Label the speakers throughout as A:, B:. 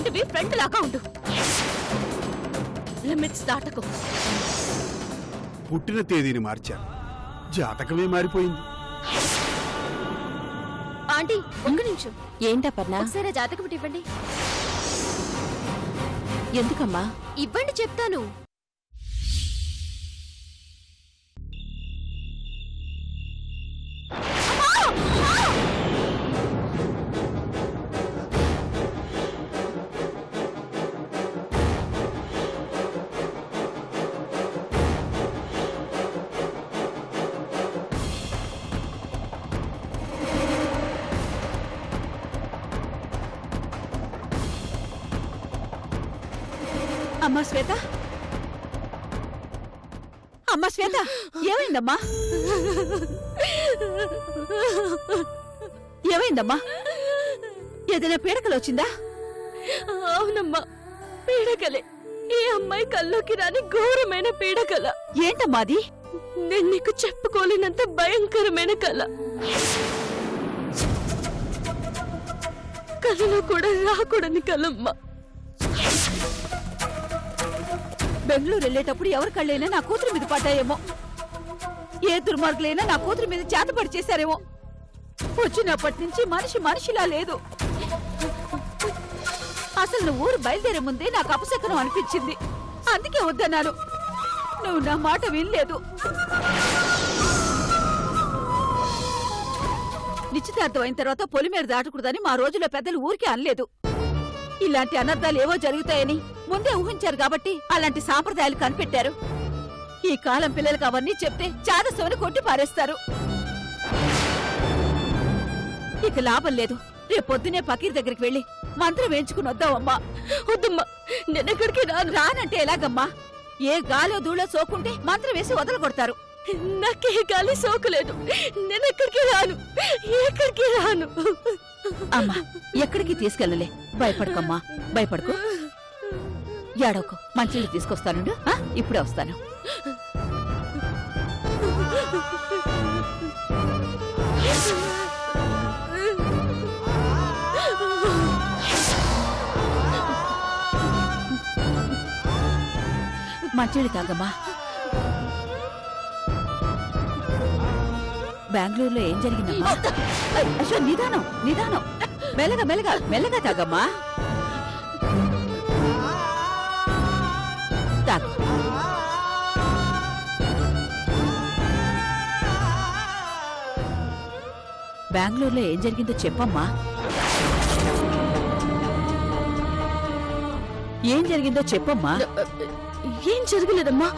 A: ఫ్రెండ్వి friend లాగా ఉండు. Limits దాటకు.
B: పుట్టిన తేదీని మార్చాను, జాతకమే మారిపోయింది.
A: ఆంటీ ఒక్క నిమిషం.
C: ఏంటపర్ణ?
A: ఒకసారి జాతకం ఇవ్వండి.
C: ఎందుకమ్మా?
A: ఇవ్వండి చెప్తాను.
C: అమ్మా శ్వేత, అమ్మా శ్వేత, ఏమైందమ్మా? ఏమైందమ్మా? ఏదైనా పీడకలు వచ్చిందా?
A: అవునమ్మా, పీడకలే. ఈ అమ్మాయి కల్లోకి రాని ఘోరమైన పీడకల.
C: ఏంటమ్మా అది?
A: నేను నీకు చెప్పుకోలేనంత భయంకరమైన కళ. కళలో కూడా రాకూడని కలమ్మా.
C: బెంగళూరు వెళ్ళేటప్పుడు ఎవరి కళ్ళైనా నా కూతురు మీద పడ్డాయేమో, ఏ దుర్మార్గులైనా నా కూతురు మీద చేతపడి చేశారేమో. వచ్చినప్పటి నుంచి మనిషిలా లేదు. అసలు నువ్వు ఊరు బయలుదేరే ముందే నాకు అపశకనం అనిపించింది. అందుకే వద్దన్నాను. నువ్వు నా మాట వినలేదు. నిశ్చితార్థం అయిన తర్వాత పొలిమేర దాటకూడదని మా రోజుల్లో పెద్దలు ఊరికే అనలేదు. ఇలాంటి అనర్థాలు ఏవో జరుగుతాయని ముందే ఊహించారు కాబట్టి అలాంటి సాంప్రదాయాలు కనిపెట్టారు. ఈ కాలం పిల్లలకు అవన్నీ చెప్తే చాదసోని కొట్టి పారేస్తారు. ఇక లాభం లేదు. రేపొద్దునే పకీర్ దగ్గరికి వెళ్లి మంత్రం వేయించుకుని వద్దామమ్మా.
A: వద్దమ్మా, నేనెక్కడికి
C: రానంటే ఎలాగమ్మా? ఏ గాలో దూళో సోకుంటే మంత్రం వేసి వదలగొడతారు.
A: నాకే గాలి సోకలేదు. నేనెక్కడికి రాను, ఎక్కడికి రాను.
C: అమ్మా, ఎక్కడికి తీసుకెళ్ళలే. భయపడకమ్మా, భయపడకు. ఏడవకు. మంచిళ్ళు తీసుకొస్తానుండు. ఇప్పుడే వస్తాను. మంచిళ్ళు తాగమ్మా. బెంగళూరులో ఏం జరిగిందమ్మా? అయ్యో, నిదానం నిదానం. మెల్లగా మెల్లగా మెల్లగా తాగమ్మా. తాగు. బెంగళూరులో ఏం జరిగిందో చెప్పమ్మా. ఏం జరిగిందో చెప్పమ్మా.
A: ఏం జరగలేదమ్మా.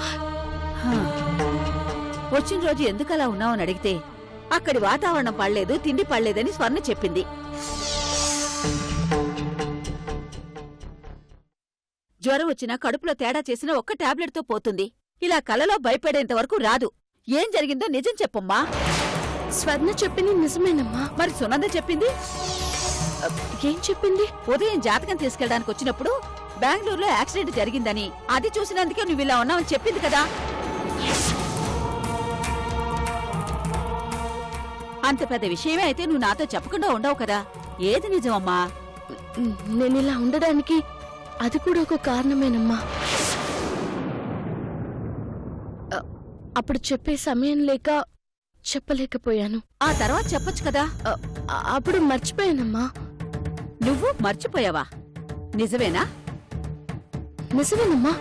C: వచ్చిన రోజు ఎందుకలా ఉన్నావని అడిగితే అక్కడి వాతావరణం పడలేదు, తిండి పడలేదని స్వర్ణ చెప్పింది. జ్వరం వచ్చినా కడుపులో తేడా చేసినా ఒక్క టాబ్లెట్తో పోతుంది. ఇలా కలలో భయపడేంత వరకు రాదు. ఏం జరిగిందో నిజం చెప్పమ్మా.
A: స్వర్ణ చెప్పింది నిజమేనమ్మా.
C: మరి సునంద చెప్పింది?
A: ఏం చెప్పింది?
C: ఉదయం జాతకం తీసుకెళ్ళడానికి వచ్చినప్పుడు బెంగళూరులో యాక్సిడెంట్ జరిగిందని, అది చూసినందుకే నువ్వు ఇలా ఉన్నావని చెప్పింది కదా. అంత పెద్ద విషయమే అయితే నువ్వు నాతో చెప్పకుండా ఉండవు కదా. ఏది నిజమమ్మా?
A: నేనిలా ఉండడానికి అది కూడా ఒక కారణమేనమ్మా. అప్పుడు చెప్పే సమయం లేక చెప్పలేకపోయాను.
C: ఆ తర్వాత చెప్పొచ్చు కదా.
A: అప్పుడు మర్చిపోయానమ్మా.
C: నువ్వు మర్చిపోయావా? నిజమేనా?
A: నిజమేనమ్మా.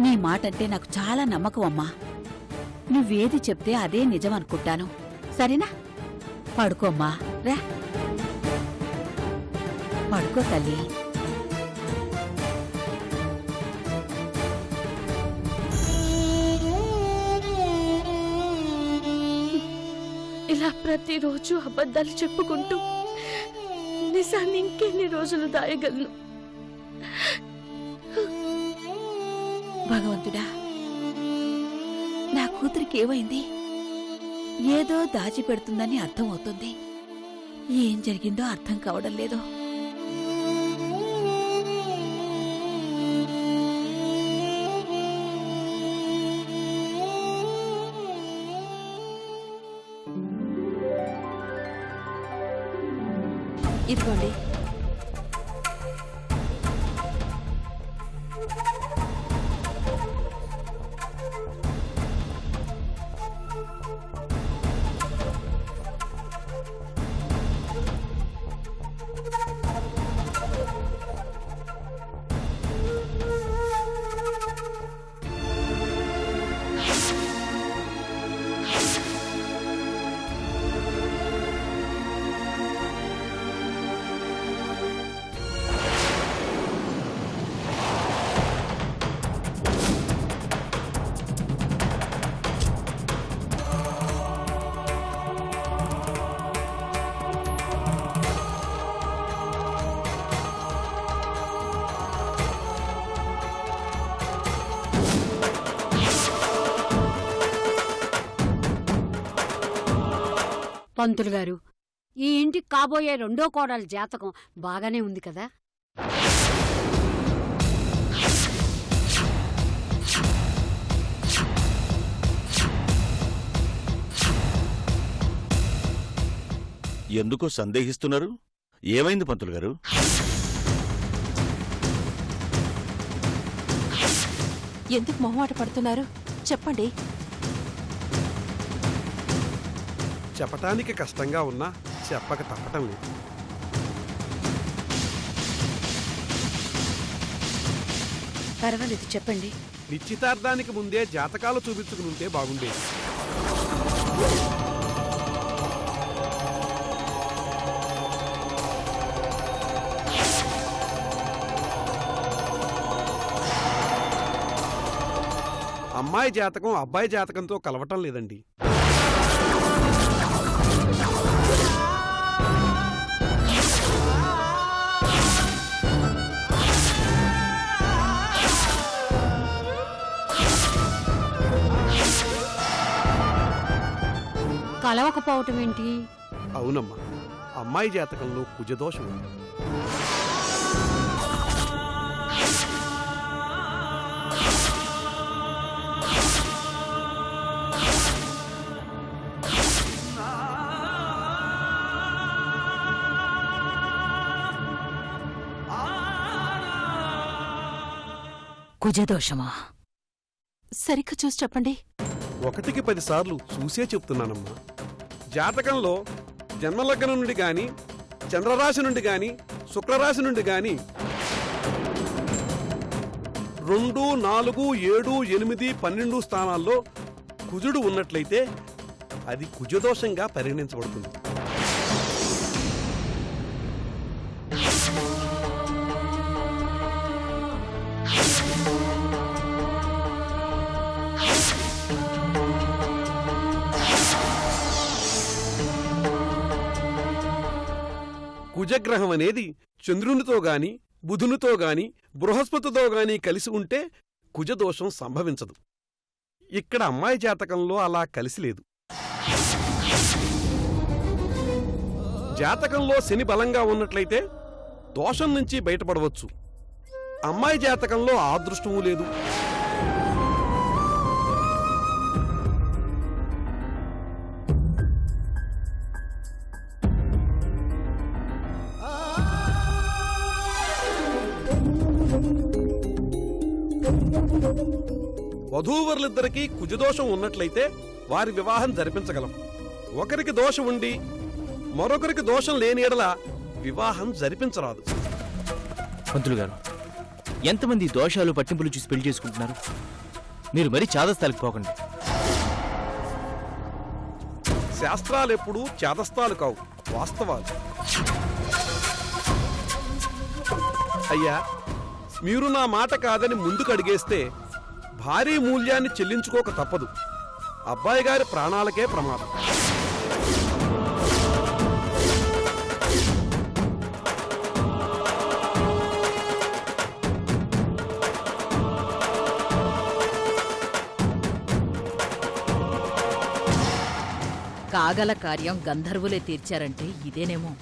C: నీ మాటంటే నాకు చాలా నమ్మకం అమ్మా. నువ్వేది చెప్తే అదే నిజం అనుకుంటాను. సరేనా? పడుకోమ్మా. రా, పడుకో తల్లి.
A: ఇలా ప్రతిరోజు అబద్ధాలు చెప్పుకుంటూ నిజాన్ని ఇంకెన్ని రోజులు దాయగలను?
C: భగవంతుడా, నా కూతురికి ఏమైంది? ఏదో దాచిపెడుతుందని అర్థం అవుతుంది. ఏం జరిగిందో అర్థం కావడం లేదు. ఇదిగోండి.
D: పంతులు గారు, ఈ ఇంటికి కాబోయే రెండో కోడలి జాతకం బాగానే ఉంది కదా?
E: ఎందుకో సందేహిస్తున్నారు? ఏమైంది పంతులు గారు?
A: ఎందుకు మొహమాట పడుతున్నారు? చెప్పండి.
B: చెప్పటానికి కష్టంగా ఉన్నా చెప్పక తప్పటం లేదు.
D: పర్వాలేదు, చెప్పండి.
B: నిశ్చితార్థానికి ముందే జాతకాలు చూపించుకుని ఉంటే బాగుండేది. అమ్మాయి జాతకం అబ్బాయి జాతకంతో కలవటం లేదండి.
D: కలవకపోవటం ఏంటి?
B: అవునమ్మా, అమ్మాయి జాతకంలో కుజదోషం ఉంది.
C: కుజదోషమా?
A: సరిగ్గా చూసి చెప్పండి.
B: 1కి 10 సార్లు చూసే చెప్తున్నానమ్మా. జాతకంలో జన్మలగ్నం నుండి గాని, చంద్రరాశి నుండి గాని, శుక్రరాశి నుండి గాని 2, 4, 7, 8, 12 స్థానాల్లో కుజుడు ఉన్నట్లయితే అది కుజదోషంగా పరిగణించబడుతుంది. కుజగ్రహం అనేది చంద్రునితో గాని, బుధునితో గాని, బృహస్పతితో గాని కలిసి ఉంటే కుజదోషం సంభవించదు. ఇక్కడ అమ్మాయి జాతకంలో అలా కలిసి లేదు. జాతకంలో శని బలంగా ఉన్నట్లయితే దోషం నుంచి బయటపడవచ్చు. అమ్మాయి జాతకంలో ఆ అదృష్టమూ లేదు. వధూవరులిద్దరికీ కుజదోషం ఉన్నట్లయితే వారి వివాహం జరిపించగలం. ఒకరికి దోషం ఉండి మరొకరికి దోషం లేని ఎడల వివాహం జరిపించరాదు.
F: పంతులు గారు, ఎంతమంది దోషాలు పట్టింపులు చూసి పెళ్లి చేసుకుంటున్నారు? మీరు మరీ చాదస్తాలకు పోకండి.
B: శాస్త్రాలెప్పుడూ చాదస్తాలు కావు, వాస్తవాలు. అయ్యా, మీరు నా మాట కాదని ముందుకు అడిగేస్తే భారీ మూల్యాన్ని చెల్లించుకోక తప్పదు. అబ్బాయి గారి ప్రాణాలకే ప్రమాదం.
C: కాగల కార్యం గంధర్వులే తీర్చారంటే ఇదేనేమో.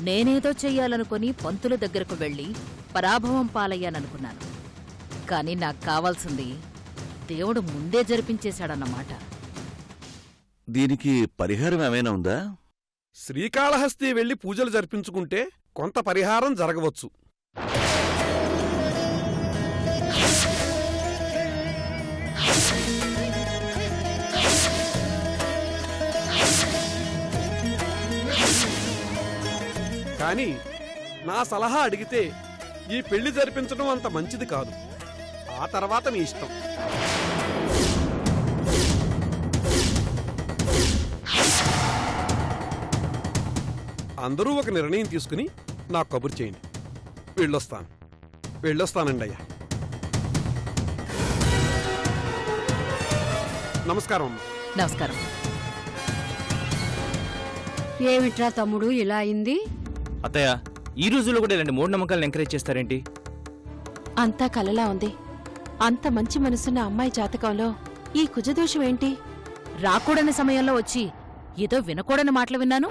C: నేనేదో చెయ్యాలనుకుని పంతుల దగ్గరకు వెళ్లి పరాభవం పాలయ్యాననుకున్నాను. కాని నాకు కావాల్సింది దేవుడు ముందే జరిపించేశాడన్నమాట.
E: దీనికి పరిహారం ఏమైనా ఉందా?
B: శ్రీకాళహస్తి వెళ్లి పూజలు జరిపించుకుంటే కొంత పరిహారం జరగవచ్చు. కానీ నా సలహా అడిగితే ఈ పెళ్లి జరిపించడం అంత మంచిది కాదు. ఆ తర్వాత మీ ఇష్టం. అందరూ ఒక నిర్ణయం తీసుకుని నాకు కబురు చేయండి. వెళ్ళొస్తానండి అయ్యా. నమస్కారం అమ్మా.
C: నమస్కారం.
D: ఏమిట్రా తమ్ముడు ఇలా అయింది?
F: అత్తయ్య, ఈ రోజుల్లో కూడా ఇలాంటి మూఢనమ్మకాలను ఎంకరేజ్ చేస్తారేంటి?
A: అంతా కలలా ఉంది. అంత మంచి మనసున్న అమ్మాయి జాతకంలో ఈ కుజదోషం ఏంటి?
C: రాకూడని సమయంలో వచ్చి ఏదో వినకూడని మాటలు విన్నాను.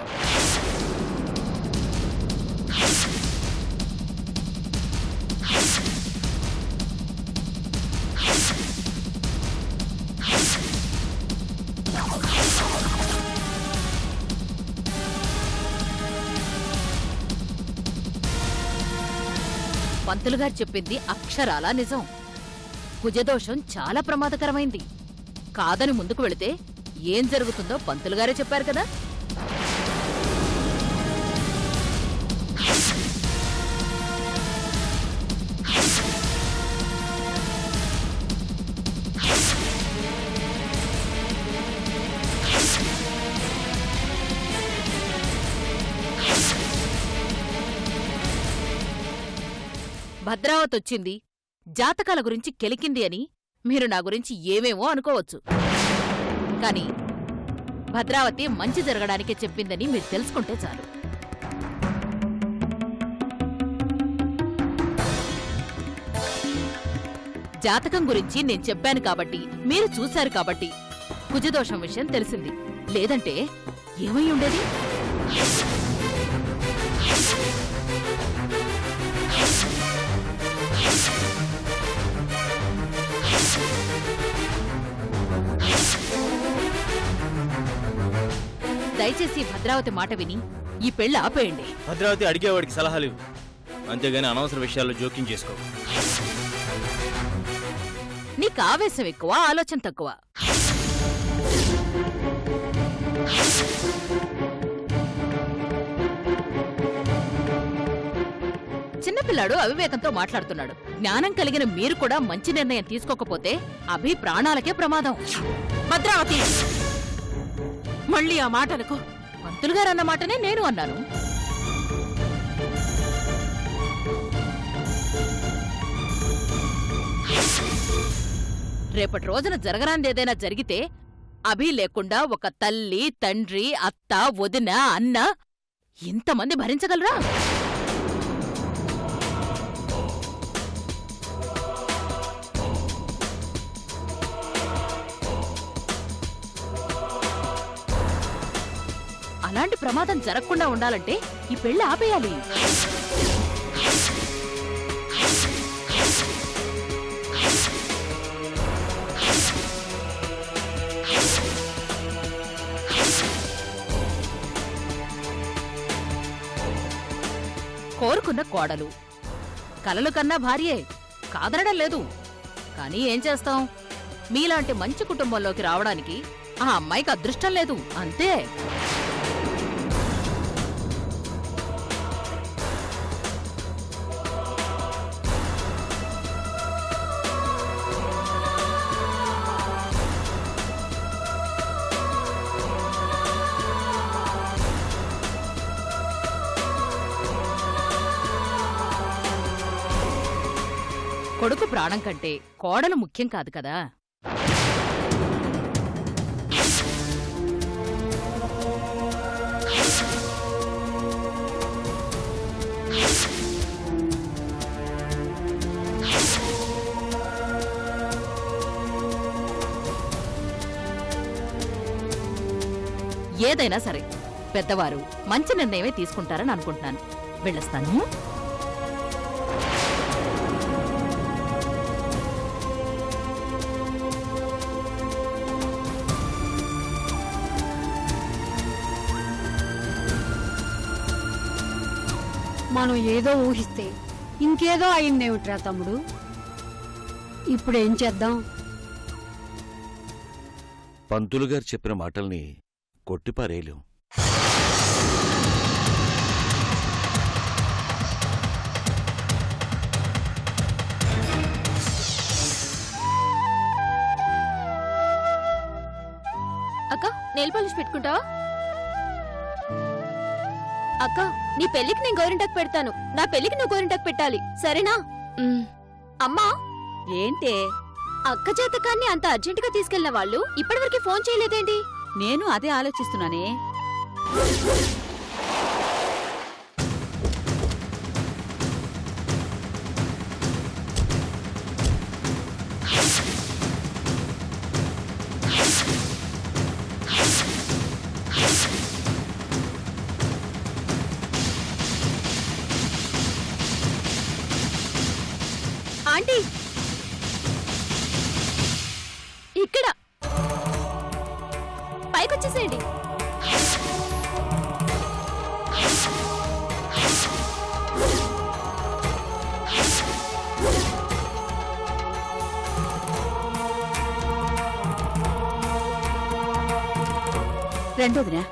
C: పంతులుగారు చెప్పింది అక్షరాలా నిజం. కుజదోషం చాలా ప్రమాదకరమైంది. కాదని ముందుకు వెళితే ఏం జరుగుతుందో పంతులుగారే చెప్పారు కదా. భద్రావతొచ్చింది, జాతకాల గురించి కెలికింది అని మీరు నా గురించి ఏమేమో అనుకోవచ్చు. కాని భద్రావతి మంచి జరగడానికే చెప్పిందని మీరు తెలుసుకుంటే చాలు. జాతకం గురించి నేను చెప్పాను కాబట్టి, మీరు చూశారు కాబట్టి కుజదోషం విషయం తెలిసింది. లేదంటే ఏమై ఉండేది? దయచేసి భద్రావతి మాట విని ఈ పెళ్లి ఆపేయండి.
F: భద్రావతి అడిగేవాడికి సలహాలు ఇవ్వు, అంతేగాని అనవసర విషయాల్లో జోక్యం చేసుకో.
C: నీకు ఆవేశం ఎక్కువ, ఆలోచన తక్కువ. చిన్నపిల్లాడు అవివేకంతో మాట్లాడుతున్నాడు. జ్ఞానం కలిగిన మీరు కూడా మంచి నిర్ణయం తీసుకోకపోతే అభి ప్రాణాలకే ప్రమాదం. భద్రావతి, మళ్ళీ ఆ మాటలకు పంతులుగారన్న మాటనే నేను అన్నాను. రేపటి రోజున జరగరాందేదైనా జరిగితే అభి లేకుండా ఒక తల్లి, తండ్రి, అత్త, వదిన, అన్న ఇంతమంది భరించగలరా? అలాంటి ప్రమాదం జరగకుండా ఉండాలంటే ఈ పెళ్లి ఆపేయాలి. కోరుకున్న కోడలు, కలలు కన్నా భార్యే, కాదనడం లేదు. కానీ ఏం చేస్తాం, మీలాంటి మంచి కుటుంబంలోకి రావడానికి ఆ అమ్మాయికి అదృష్టం లేదు, అంతే. కొడుకు ప్రాణం కంటే కోడలు ముఖ్యం కాదు కదా. ఏదైనా సరే పెద్దవారు మంచి నిర్ణయమే తీసుకుంటారని అనుకుంటున్నాను. వెళ్ళొస్తాను.
D: మనం ఏదో ఊహిస్తే ఇంకేదో అయిందేమిట్రా తమ్ముడు. ఇప్పుడేం చేద్దాం?
E: పంతులుగారు చెప్పిన మాటల్ని కొట్టిపారేయలేం.
A: అక్క, నెయిల్ పాలిష్ పెట్టుకుంటావా? అక్క, నీ పెళ్లికి నేను గోరింటాకు పెడతాను, నా పెళ్లికి నువ్వు గోరింటాకు పెట్టాలి, సరేనా? అమ్మా,
C: ఏంటే?
A: అక్క జాతకాన్ని అంత అర్జెంటుగా తీసుకెళ్లిన వాళ్ళు ఇప్పటివరకు ఫోన్ చేయలేదేంటి?
C: నేను అదే ఆలోచిస్తున్నానే.
A: ఆంటీ ఇక్కడ పైకొచ్చేసేయండి.
C: రెండోదినా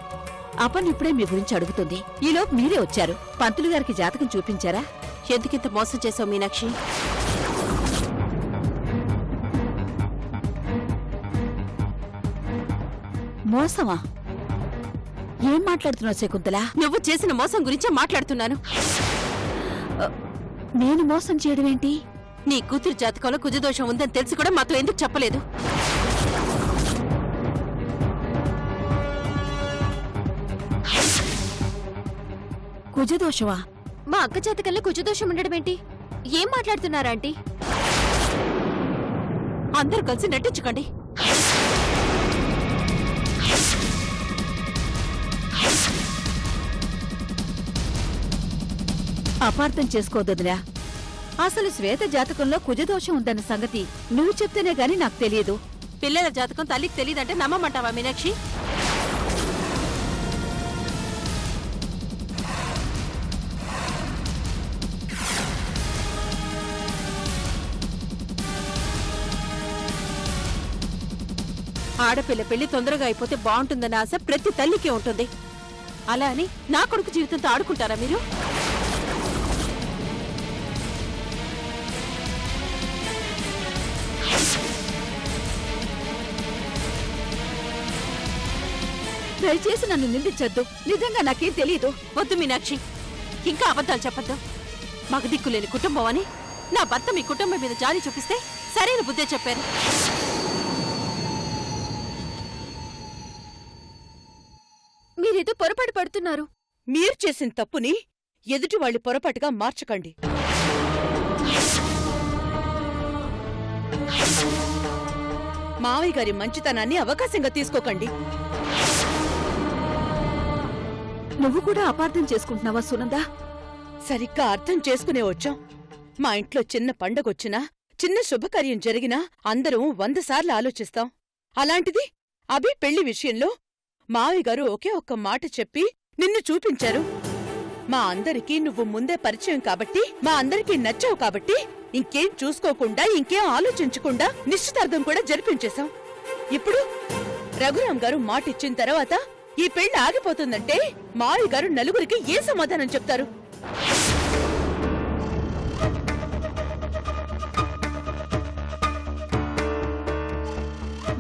C: అపన్ ఇప్పుడే మీ గురించి అడుగుతుంది. ఈలోపు మీరే వచ్చారు. పంతులు గారికి జాతకం చూపించారా?
A: ఎందుకింత మోసం చేసావు మీనాక్షి?
C: మోసమా? ఏం మాట్లాడుతున్నావు శకుంతల?
A: నువ్వు చేసిన మోసం గురించే మాట్లాడుతున్నాను.
C: నేను మోసం చేయడం ఏంటి?
A: నీ కూతురు జాతకంలో కుజదోషం ఉందని తెలిసి కూడా మాతో ఎందుకు చెప్పలేదు?
C: కుజదోషమా?
A: మా అక్క జాతకంలో కుజదోషం ఉండడం ఏంటి? ఏం మాట్లాడుతున్నారా ఆంటీ? అందరూ కలిసి నటించుకోండి.
C: అపార్థం చేసుకోదొదిరా. అసలు శ్వేత జాతకంలో కుజదోషం ఉందన్న సంగతి నువ్వు చెప్తేనే గాని నాకు తెలియదు.
A: పిల్లల జాతకం తల్లికి తెలియదంటే నమ్మమంటావా మీనాక్షి? ఆడపిల్ల పెళ్లి తొందరగా అయిపోతే బాగుంటుందన్న ఆశ ప్రతి తల్లికి ఉంటుంది. అలా అని నా కొడుకు జీవితంతో ఆడుకుంటారా మీరు?
C: దయచేసి నన్ను నిందించొద్దు. నిజంగా నాకేం తెలియదు.
A: వద్దు మీనాక్షి, ఇంకా అబద్ధాలు చెప్పద్దు. మగ దిక్కులేని కుటుంబం అని నా భర్త మీ కుటుంబం మీద జాలి చూపిస్తే సరైన బుద్ధే చెప్పారు. మీరేదో పొరపాటు పడుతున్నారు.
G: మీరు చేసిన తప్పుని ఎదుటి వాళ్ళు పొరపాటుగా మార్చకండి. మావయ్య గారి మంచితనాన్ని అవకాశంగా తీసుకోకండి.
C: నువ్వు కూడా అపార్థం చేసుకుంటున్నావా సునందా?
G: సరిగ్గా అర్థం చేసుకునే వచ్చాం. మా ఇంట్లో చిన్న పండగొచ్చినా, చిన్న శుభకార్యం జరిగినా అందరం 100 సార్లు ఆలోచిస్తాం. అలాంటిది అభి పెళ్లి విషయంలో మావయ్య గారు ఒకే ఒక్క మాట చెప్పి నిన్ను చూపించారు. మా అందరికీ నువ్వు ముందే పరిచయం కాబట్టి, మా అందరికీ నచ్చావు కాబట్టి ఇంకేం చూసుకోకుండా, ఇంకేం ఆలోచించకుండా నిశ్చితార్థం కూడా జరిపించేశాం. ఇప్పుడు రఘురాం గారు మాటిచ్చిన తర్వాత ఈ పెళ్లి ఆగిపోతుందంటే మావయ్య గారు నలుగురికి ఏ సమాధానం చెప్తారు?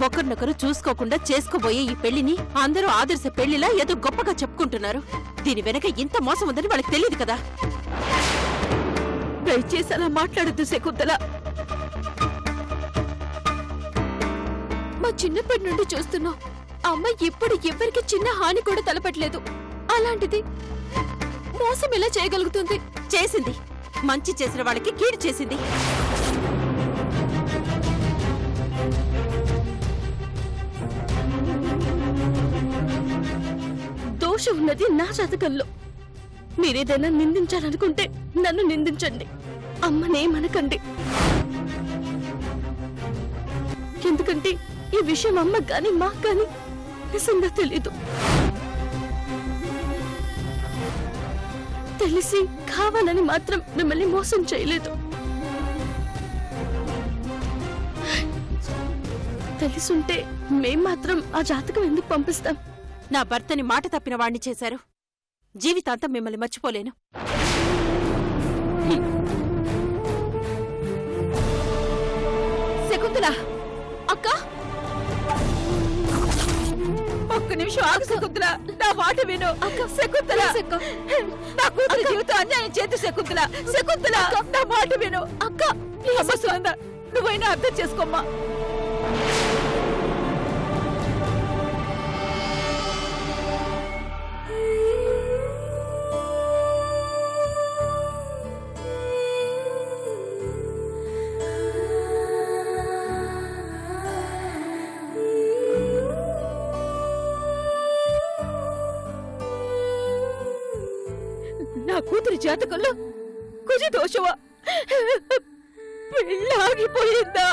A: ఒకరినొకరు చూసుకోకుండా చేసుకోబోయే ఈ పెళ్లిని అందరూ ఆదర్శ పెళ్లిలా ఏదో గొప్పగా చెప్పుకుంటున్నారు. దీని వెనక ఇంత మోసం ఉందని వాళ్ళకి తెలియదు కదా.
C: దయచేసి అలా మాట్లాడద్దు శకుంతల.
A: మా చిన్నప్పటి నుండి చూస్తున్నాం, అమ్మ ఎప్పుడు ఎవరికి చిన్న హాని కూడా తలపట్లేదు. అలాంటిది మోసం ఎలా చేయగలుగుతుంది? చేసింది. మంచి చేసిన వాళ్ళకి కీడు చేసింది. దోషం ఉన్నది నా జాతకంలో. మీరేదైనా నిందించాలనుకుంటే నన్ను నిందించండి, అమ్మనేమనకండి. ఎందుకంటే ఈ విషయం అమ్మకు గాని మాకు గాని నిజంగా తెలీదు. తెలిసి కావాలని మాత్రం మిమ్మల్ని మోసం చేయలేదు. తెలుసుంటే మేం మాత్రం ఆ జాతకం ఎందుకు పంపిస్తాం? నా భర్తని మాట తప్పిన వాణ్ణి చేశారు. జీవితాంతం మిమ్మల్ని మర్చిపోలేను.
C: శకుంతల
A: అక్క,
C: ఒక్క నిమిషం ఆగు శకుంతల. నా మాట విను. శకుంతల, నా కూతురు జీవితం అన్యాయం చేతు శకుంతల. శకుంతల, నా మాట విను.
A: అక్క
C: అమ్మ సునంద, నువ్వైనా అర్థం చేసుకోమ్మా. నా కూతురి జాతకంలో కుజ దోషమా? పెళ్ళి ఆగిపోయిందా?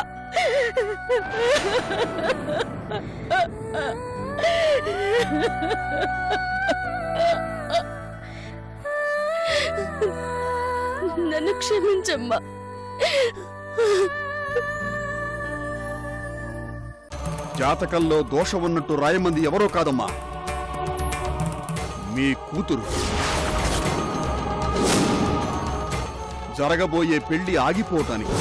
A: నన్ను క్షమించమ్మా.
H: జాతకంలో దోషం ఉన్నట్టు రాయమంది ఎవరో కాదమ్మా, మీ కూతురు. జరగబోయే పెళ్లి ఆగిపోవటానికి